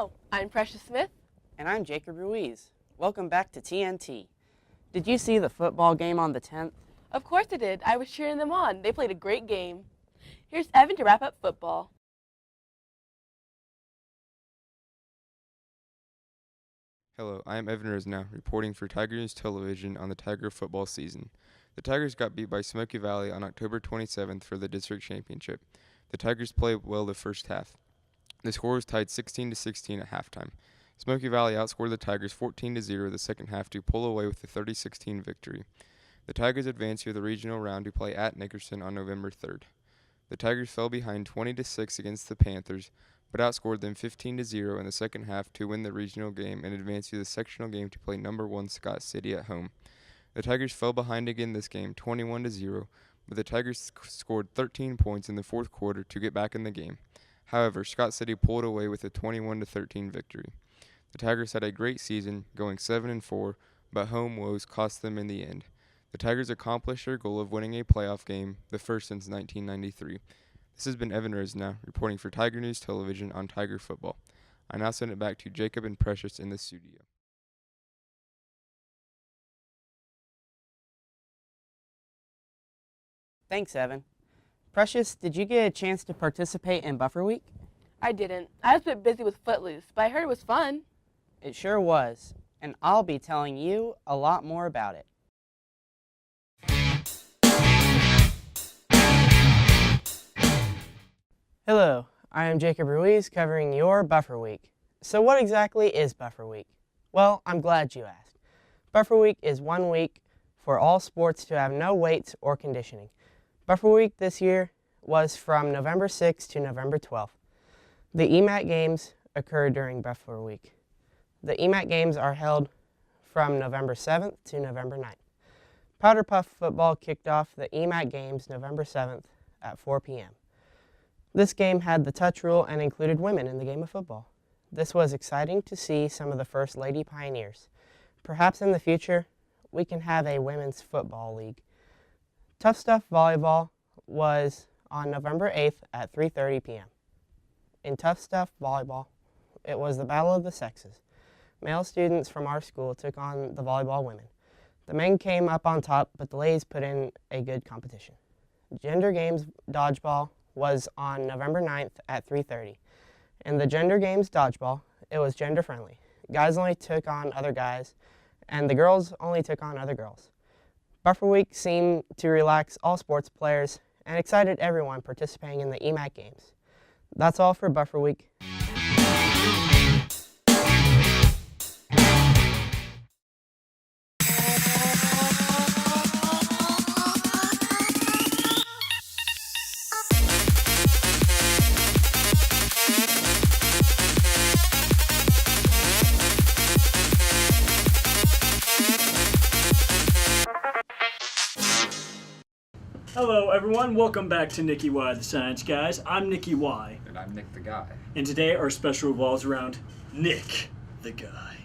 Hello, I'm Precious Smith. And I'm Jacob Ruiz. Welcome back to TNT. Did you see the football game on the 10th? Of course I did. I was cheering them on. They played a great game. Here's Evan to wrap up football. Hello, I am Evan Rosnow, reporting for Tiger News Television on the Tiger football season. The Tigers got beat by Smoky Valley on October 27th for the district championship. The Tigers played well the first half. The score was tied 16-16 at halftime. Smoky Valley outscored the Tigers 14-0 the second half to pull away with the 30-16 victory. The Tigers advanced to the regional round to play at Nickerson on November 3rd. The Tigers fell behind 20-6 against the Panthers, but outscored them 15-0 in the second half to win the regional game and advance to the sectional game to play number 1 Scott City at home. The Tigers fell behind again this game, 21-0, but the Tigers scored 13 points in the fourth quarter to get back in the game. However, Scott City pulled away with a 21-13 victory. The Tigers had a great season, going 7-4, but home woes cost them in the end. The Tigers accomplished their goal of winning a playoff game, the first since 1993. This has been Evan Rosnow, reporting for Tiger News Television on Tiger football. I now send it back to Jacob and Precious in the studio. Thanks, Evan. Precious, did you get a chance to participate in Buffer Week? I didn't. I was a bit busy with Footloose, but I heard it was fun. It sure was, and I'll be telling you a lot more about it. Hello, I am Jacob Ruiz covering your Buffer Week. So what exactly is Buffer Week? Well, I'm glad you asked. Buffer Week is 1 week for all sports to have no weights or conditioning. Buffer Week this year was from November 6th to November 12th. The EMAC games occur during Buffer Week. The EMAC games are held from November 7th to November 9th. Powder Puff football kicked off the EMAC games November 7th at 4 p.m. This game had the touch rule and included women in the game of football. This was exciting to see some of the first lady pioneers. Perhaps in the future, we can have a women's football league. Tough Stuff volleyball was on November 8th at 3:30 p.m. In Tough Stuff volleyball, it was the battle of the sexes. Male students from our school took on the volleyball women. The men came up on top, but the ladies put in a good competition. Gender Games dodgeball was on November 9th at 3:30. In the Gender Games dodgeball, it was gender friendly. Guys only took on other guys, and the girls only took on other girls. Buffer Week seemed to relax all sports players and excited everyone participating in the EMAC games. That's all for Buffer Week. Hello everyone, welcome back to Nicky Y, the Science Guys. I'm Nicky Y. And I'm Nick the Guy. And today our special revolves around Nick the Guy.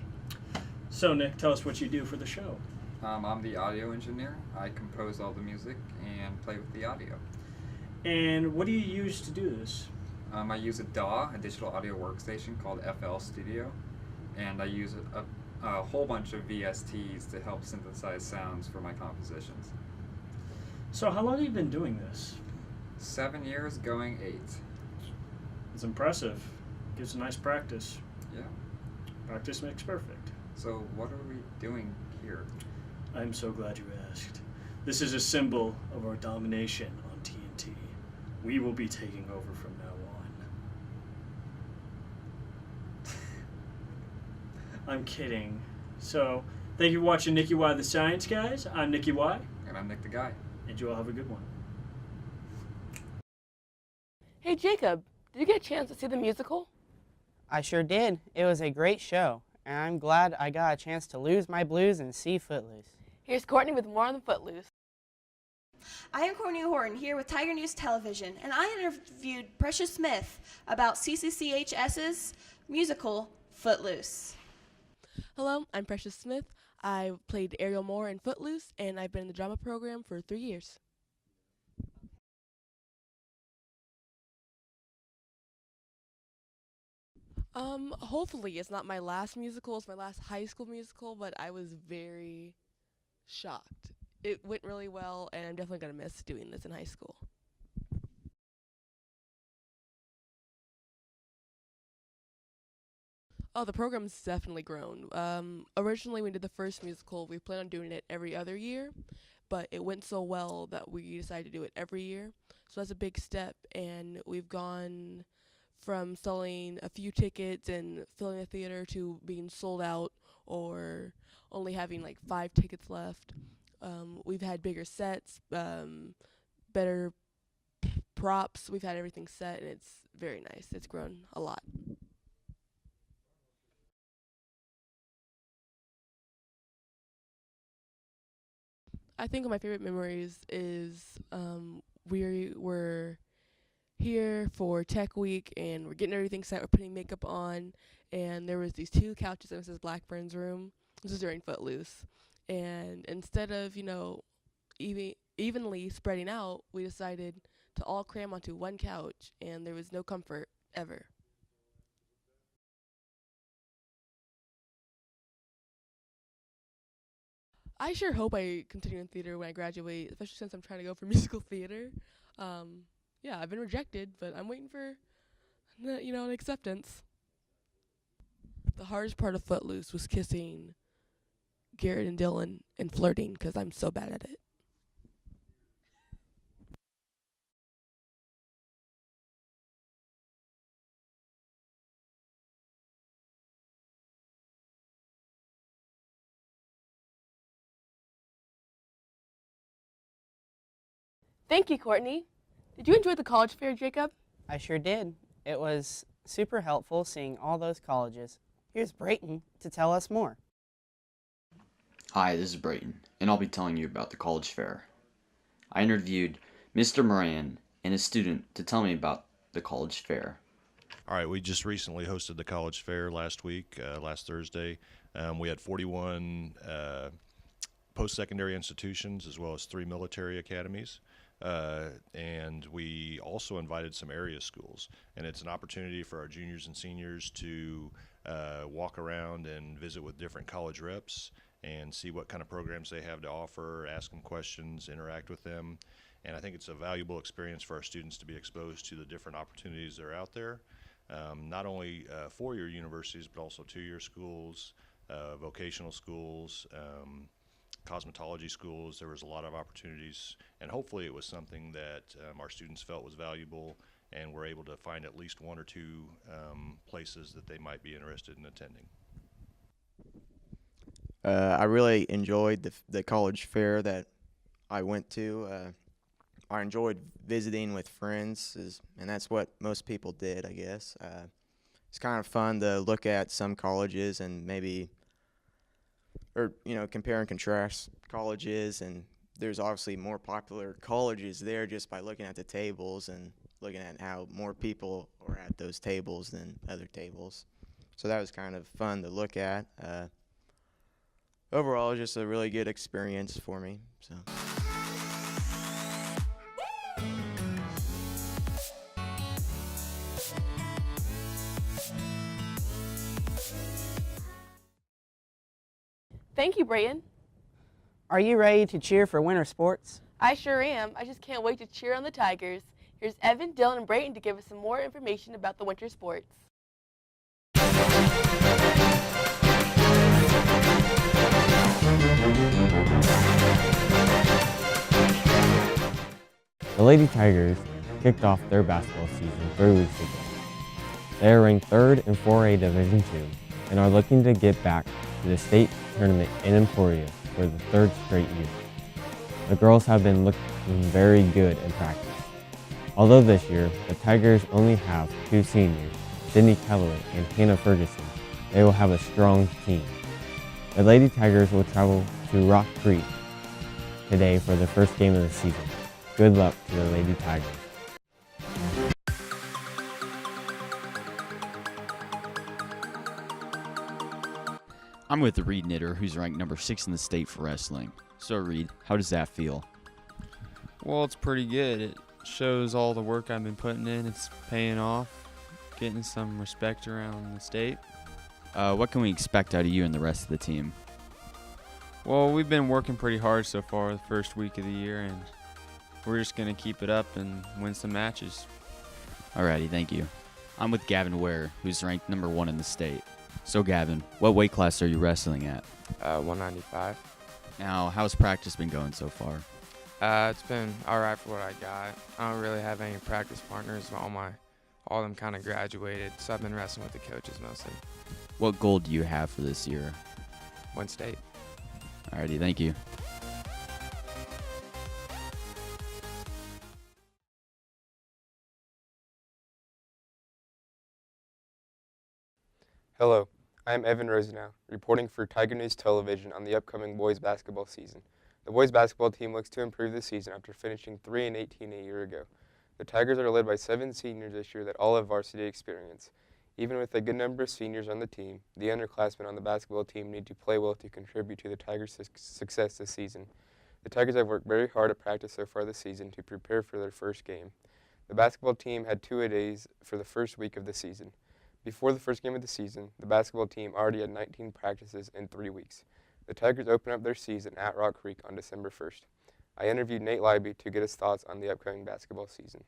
So Nick, tell us what you do for the show. I'm the audio engineer. I compose all the music and play with the audio. And what do you use to do this? I use a DAW, a digital audio workstation called FL Studio. And I use a whole bunch of VSTs to help synthesize sounds for my compositions. So how long have you been doing this? 7 years, going 8. It's impressive. Gives a nice practice. Yeah. Practice makes perfect. So what are we doing here? I'm so glad you asked. This is a symbol of our domination on TNT. We will be taking over from now on. I'm kidding. So, thank you for watching Nicky Y, the Science Guys. I'm Nicky Y. And I'm Nick the Guy. And you all have a good one. Hey Jacob, did you get a chance to see the musical? I sure did. It was a great show, and I'm glad I got a chance to lose my blues and see Footloose. Here's Courtney with more on the Footloose. I am Courtney Horton here with Tiger News Television, and I interviewed Precious Smith about CCCHS's musical Footloose. Hello, I'm Precious Smith. I played Ariel Moore in Footloose, and I've been in the drama program for 3 years. Hopefully it's not my last musical. It's my last high school musical, but I was very shocked. It went really well, and I'm definitely going to miss doing this in high school. Oh, the program's definitely grown. Originally, when we did the first musical, we planned on doing it every other year, but it went so well that we decided to do it every year. So that's a big step, and we've gone from selling a few tickets and filling a theater to being sold out or only having like 5 tickets left. We've had bigger sets, better props. We've had everything set, and it's very nice. It's grown a lot. I think one of my favorite memories is we were here for Tech Week and we're getting everything set. We're putting makeup on, and there was these 2 couches in Mrs. Blackburn's room. This was during Footloose, and instead of evenly spreading out, we decided to all cram onto one couch, and there was no comfort ever. I sure hope I continue in theater when I graduate, especially since I'm trying to go for musical theater. Um, yeah, I've been rejected, but I'm waiting for an acceptance. The hardest part of Footloose was kissing Garrett and Dylan and flirting because I'm so bad at it. Thank you, Courtney. Did you enjoy the college fair, Jacob? I sure did. It was super helpful seeing all those colleges. Here's Brayton to tell us more. Hi, this is Brayton, and I'll be telling you about the college fair. I interviewed Mr. Moran and a student to tell me about the college fair. All right, we just recently hosted the college fair last week, last Thursday. We had 41 post-secondary institutions as well as 3 military academies. And we also invited some area schools. And it's an opportunity for our juniors and seniors to walk around and visit with different college reps and see what kind of programs they have to offer, ask them questions, interact with them. And I think it's a valuable experience for our students to be exposed to the different opportunities that are out there, not only 4-year universities, but also 2-year schools, vocational schools, cosmetology schools. There was a lot of opportunities, and hopefully it was something that our students felt was valuable and were able to find at least 1 or 2 places that they might be interested in attending. I really enjoyed the college fair that I went to. I enjoyed visiting with friends, and that's what most people did, I guess. It's kind of fun to look at some colleges and compare and contrast colleges, and there's obviously more popular colleges there just by looking at the tables and looking at how more people are at those tables than other tables. So that was kind of fun to look at. Overall, just a really good experience for me. So. Thank you, Brayton. Are you ready to cheer for winter sports? I sure am. I just can't wait to cheer on the Tigers. Here's Evan, Dylan, and Brayton to give us some more information about the winter sports. The Lady Tigers kicked off their basketball season 3 weeks ago. They are ranked 3rd in 4A Division II and are looking to get back to the state tournament in Emporia for the 3rd straight year. The girls have been looking very good in practice. Although this year, the Tigers only have 2 seniors, Sydney Calloway and Hannah Ferguson, they will have a strong team. The Lady Tigers will travel to Rock Creek today for the first game of the season. Good luck to the Lady Tigers. I'm with Reed Knitter, who's ranked number 6 in the state for wrestling. So Reed, how does that feel? Well, it's pretty good. It shows all the work I've been putting in. It's paying off. getting some respect around the state. What can we expect out of you and the rest of the team? Well, we've been working pretty hard so far the first week of the year, and we're just going to keep it up and win some matches. Alrighty, thank you. I'm with Gavin Ware, who's ranked number 1 in the state. So Gavin, what weight class are you wrestling at? 195. Now, how's practice been going so far? It's been all right for what I got. I don't really have any practice partners. All of them kind of graduated, so I've been wrestling with the coaches mostly. What goal do you have for this year? Win state. Alrighty, thank you. Hello, I am Evan Rosenau, reporting for Tiger News Television on the upcoming boys basketball season. The boys basketball team looks to improve this season after finishing 3-18 a year ago. The Tigers are led by 7 seniors this year that all have varsity experience. Even with a good number of seniors on the team, the underclassmen on the basketball team need to play well to contribute to the Tigers' success this season. The Tigers have worked very hard at practice so far this season to prepare for their first game. The basketball team had 2-a-days for the first week of the season. Before the first game of the season, the basketball team already had 19 practices in 3 weeks. The Tigers open up their season at Rock Creek on December 1st. I interviewed Nate Leiby to get his thoughts on the upcoming basketball season.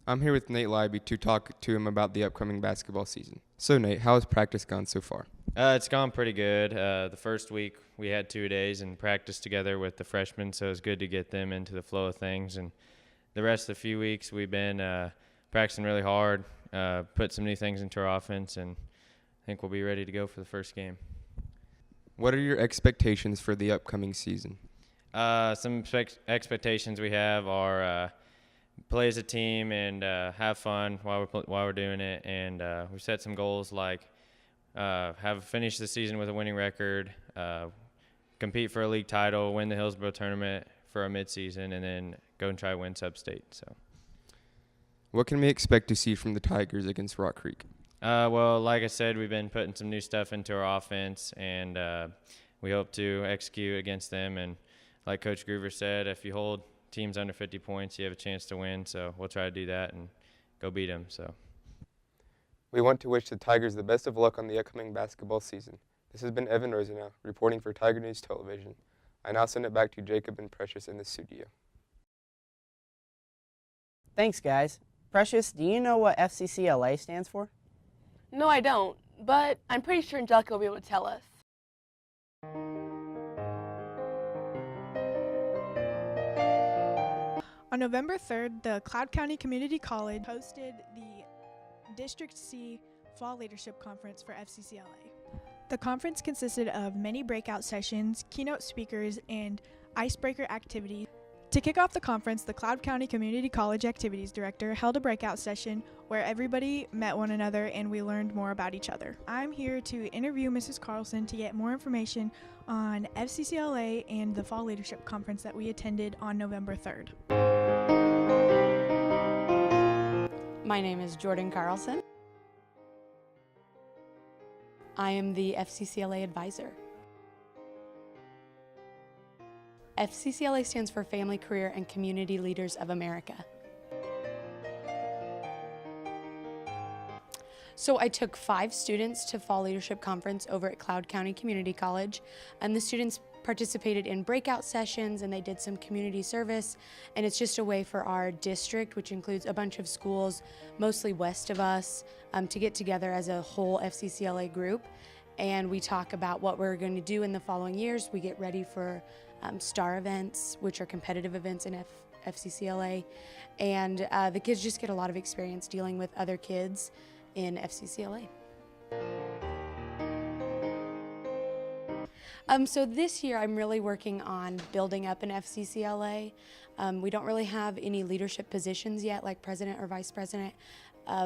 I'm here with Nate Leiby to talk to him about the upcoming basketball season. So Nate, how has practice gone so far? It's gone pretty good. The first week we had 2 days and practiced together with the freshmen, so it was good to get them into the flow of things. And the rest of the few weeks we've been practicing really hard, put some new things into our offense, and I think we'll be ready to go for the first game. What are your expectations for the upcoming season? Some expectations we have are play as a team and have fun while we're doing it, and we've set some goals like have finished the season with a winning record, compete for a league title, win the Hillsborough tournament for a midseason, and then go and try to win sub-state. So, what can we expect to see from the Tigers against Rock Creek? Well, like I said, we've been putting some new stuff into our offense, and we hope to execute against them. And like Coach Groover said, if you hold teams under 50 points, you have a chance to win. So we'll try to do that and go beat them. So we want to wish the Tigers the best of luck on the upcoming basketball season. This has been Evan Rosenau, reporting for Tiger News Television. I now send it back to Jacob and Precious in the studio. Thanks, guys. Precious, do you know what FCCLA stands for? No, I don't, but I'm pretty sure Angelica will be able to tell us. On November 3rd, the Cloud County Community College hosted the District C Fall Leadership Conference for FCCLA. The conference consisted of many breakout sessions, keynote speakers, and icebreaker activities. To kick off the conference, the Cloud County Community College Activities Director held a breakout session where everybody met one another and we learned more about each other. I'm here to interview Mrs. Carlson to get more information on FCCLA and the Fall Leadership Conference that we attended on November 3rd. My name is Jordan Carlson. I am the FCCLA advisor. FCCLA stands for Family, Career, and Community Leaders of America. So I took 5 students to Fall Leadership Conference over at Cloud County Community College, and the students participated in breakout sessions and they did some community service, and it's just a way for our district, which includes a bunch of schools mostly west of us, to get together as a whole FCCLA group, and we talk about what we're going to do in the following years. We get ready for STAR events, which are competitive events in FCCLA, and the kids just get a lot of experience dealing with other kids in FCCLA. So this year I'm really working on building up an FCCLA. We don't really have any leadership positions yet, like president or vice president.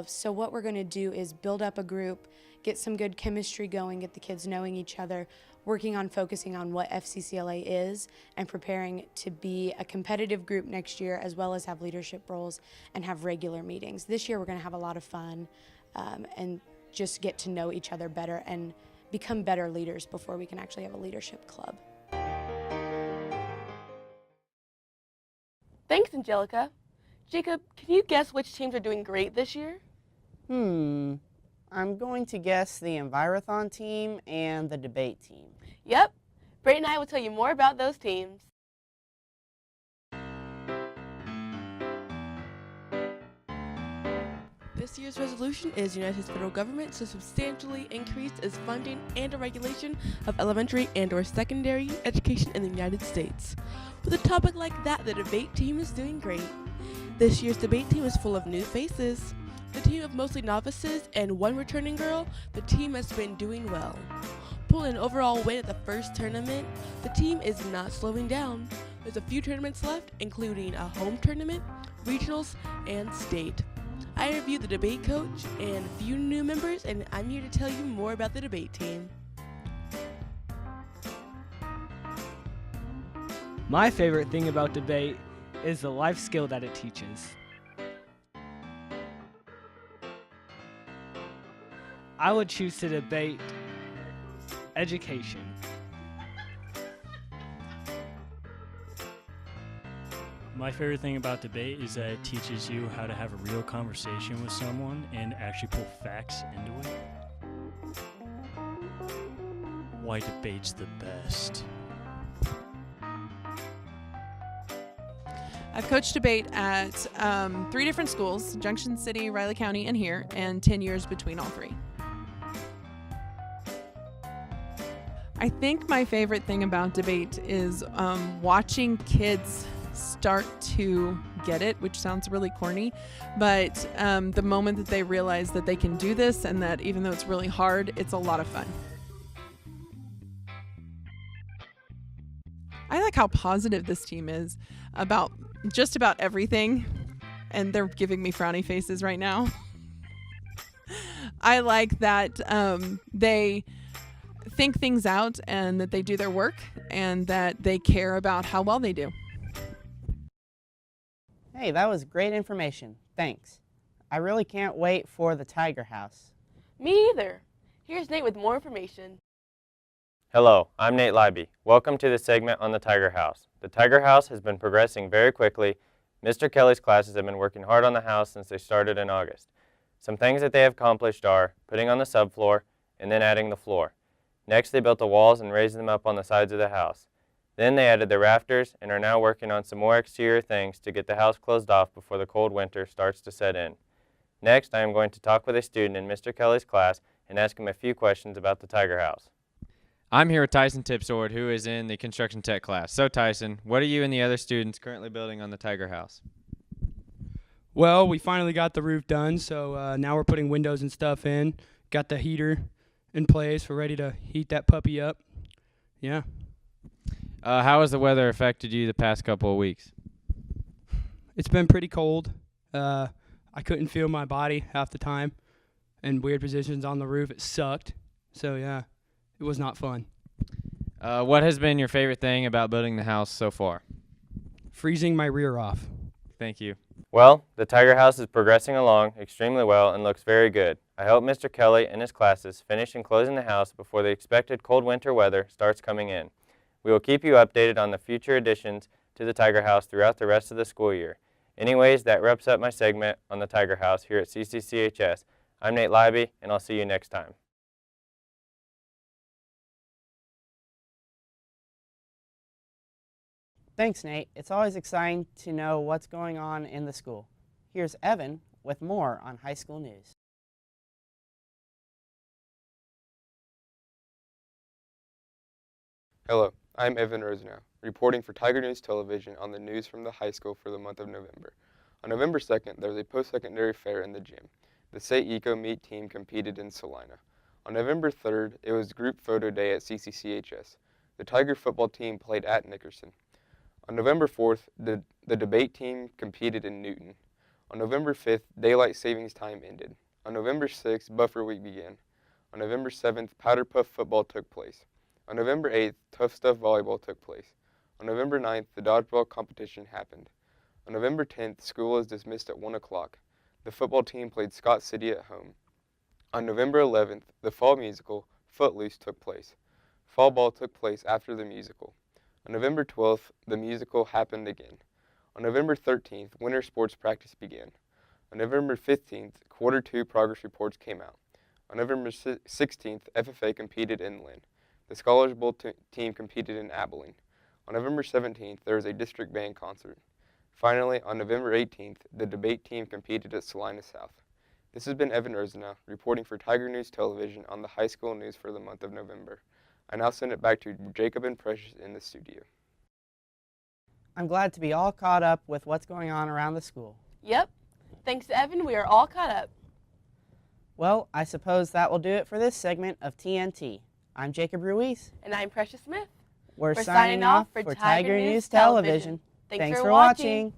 So what we're going to do is build up a group, get some good chemistry going, get the kids knowing each other, working on focusing on what FCCLA is and preparing to be a competitive group next year, as well as have leadership roles and have regular meetings. This year we're going to have a lot of fun and just get to know each other better and become better leaders before we can actually have a leadership club. Thanks, Angelica. Jacob, can you guess which teams are doing great this year? I'm going to guess the Envirothon team and the debate team. Yep. Brayden and I will tell you more about those teams. This year's resolution is the United States federal government to substantially increase its funding and regulation of elementary and/or secondary education in the United States. With a topic like that, the debate team is doing great. This year's debate team is full of new faces. The team of mostly novices and one returning girl, the team has been doing well. Pulling an overall win at the first tournament, the team is not slowing down. There's a few tournaments left, including a home tournament, regionals, and state. I interviewed the debate coach and a few new members, and I'm here to tell you more about the debate team. My favorite thing about debate is the life skill that it teaches. I would choose to debate education. My favorite thing about debate is that it teaches you how to have a real conversation with someone and actually pull facts into it. Why debate's the best. I've coached debate at 3 different schools, Junction City, Riley County, and here, and 10 years between all 3. I think my favorite thing about debate is watching kids start to get it, which sounds really corny, but the moment that they realize that they can do this and that even though it's really hard, it's a lot of fun. I like how positive this team is about just about everything, and they're giving me frowny faces right now. I like that they think things out and that they do their work and that they care about how well they do. Hey, that was great information. Thanks. I really can't wait for the Tiger House. Me either. Here's Nate with more information. Hello, I'm Nate Leiby. Welcome to the segment on the Tiger House. The Tiger House has been progressing very quickly. Mr. Kelly's classes have been working hard on the house since they started in August. Some things that they have accomplished are putting on the subfloor and then adding the floor. Next, they built the walls and raised them up on the sides of the house. Then they added the rafters and are now working on some more exterior things to get the house closed off before the cold winter starts to set in. Next, I am going to talk with a student in Mr. Kelly's class and ask him a few questions about the Tiger House. I'm here with Tyson Tipsword, who is in the construction tech class. So Tyson, what are you and the other students currently building on the Tiger House? Well, we finally got the roof done, so now we're putting windows and stuff in. Got the heater in place. We're ready to heat that puppy up. Yeah. How has the weather affected you the past couple of weeks? It's been pretty cold. I couldn't feel my body half the time. In weird positions on the roof, it sucked. So, yeah, it was not fun. What has been your favorite thing about building the house so far? Freezing my rear off. Thank you. Well, the Tiger House is progressing along extremely well and looks very good. I hope Mr. Kelly and his classes finish enclosing the house before the expected cold winter weather starts coming in. We will keep you updated on the future additions to the Tiger House throughout the rest of the school year. Anyways, that wraps up my segment on the Tiger House here at CCCHS. I'm Nate Leiby, and I'll see you next time. Thanks, Nate. It's always exciting to know what's going on in the school. Here's Evan with more on high school news. Hello, I'm Evan Rosenau, reporting for Tiger News Television on the news from the high school for the month of November. On November 2nd, there was a post-secondary fair in the gym. The State Eco Meet team competed in Salina. On November 3rd, it was group photo day at CCCHS. The Tiger football team played at Nickerson. On November 4th, the debate team competed in Newton. On November 5th, daylight savings time ended. On November 6th, buffer week began. On November 7th, powder puff football took place. On November 8th, Tough Stuff volleyball took place. On November 9th, the dodgeball competition happened. On November 10th, school was dismissed at 1 o'clock. The football team played Scott City at home. On November 11th, the fall musical, Footloose, took place. Fall ball took place after the musical. On November 12th, the musical happened again. On November 13th, winter sports practice began. On November 15th, Quarter 2 progress reports came out. On November 16th, FFA competed inland. The Scholars Bowl team competed in Abilene. On November 17th, there was a district band concert. Finally, on November 18th, the debate team competed at Salina South. This has been Evan Erzanow, reporting for Tiger News Television on the high school news for the month of November. I now send it back to Jacob and Precious in the studio. I'm glad to be all caught up with what's going on around the school. Yep. Thanks to Evan, we are all caught up. Well, I suppose that will do it for this segment of TNT. I'm Jacob Ruiz. And I'm Precious Smith. We're signing off for Tiger News Television. Thanks for watching.